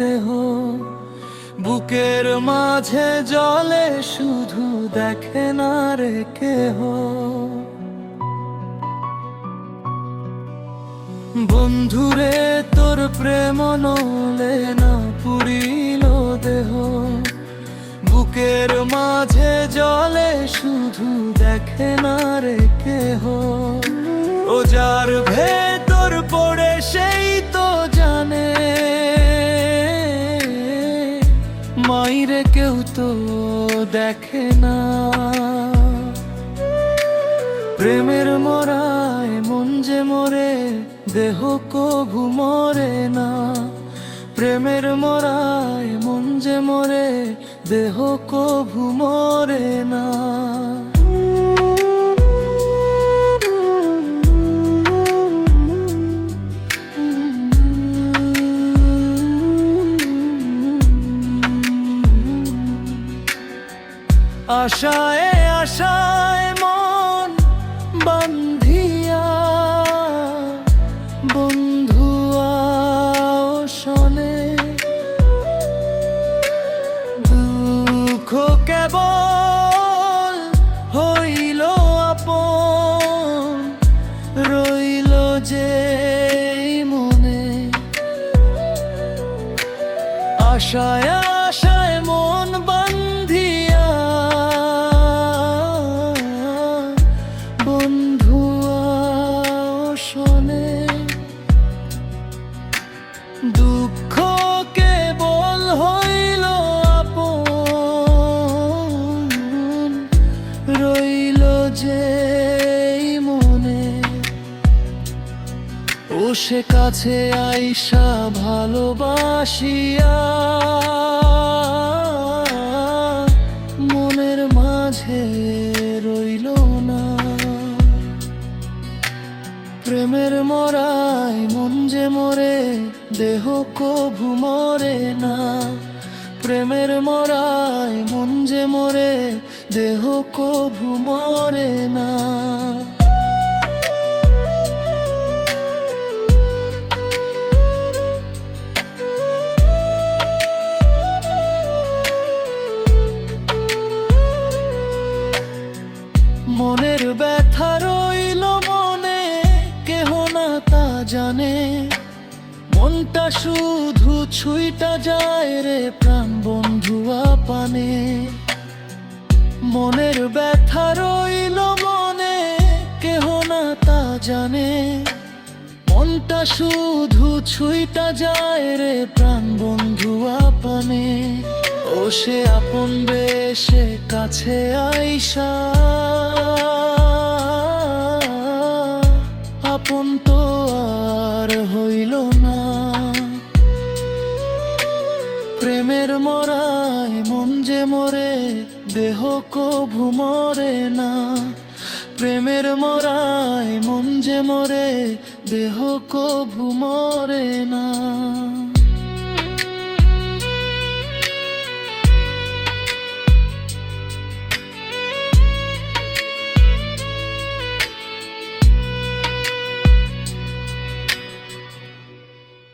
দেহ, বুকের মাঝে জলে শুধু দেখে না রে কেহ। বন্ধুরে তোর প্রেম নলে না পুরিল দেহ, বুকের মাঝে জলে শুধু দেখে না রে কেহ। ও যার ভেতর পড়ে সেই তো জানে, মাইরে কেউ তো দেখে না। প্রেমের মরায় মন যে মরে, দেহ কভু মরে না। প্রেমের মরায় মন যে মরে, দেহ কভু মরে না। আশায় আশায় মন বান্ধিয়া, বন্ধু আও শোনে, দুঃখ কেবল হইল আপন, রইল যে মনে। আশায় আশায় মন বান্ধিয়া, বন্ধু আও শোনে, দুঃখ কেবল হইল আপন, রইল যে মনে। ও সে কাছে আইসা ভালোবাসিয়া, মনের মাঝে রইল না। প্রেমের মরায় মন যে মরে, দেহ কভু মরে না। প্রেমের মরায় মন যে মরে, দেহ কভু মরে না। মনের ব্যথা রইল মনে, কেহ না তা জানে। মনটা শুধু ছুঁইটা যায় রে প্রাণ বন্ধু আপনে। মনের ব্যথা রইল মনে, কেহ না তা জানে। মনটা শুধু ছুঁইটা যায় রে প্রাণ বন্ধু আপনে। ও সে আপন বেশে কাছে আইসা, আপন তো আর হইল না। প্রেমের মরায় মন যে মরে, দেহ কভু মরে না। প্রেমের মরায় মন যে মরে, দেহ কভু মরে না।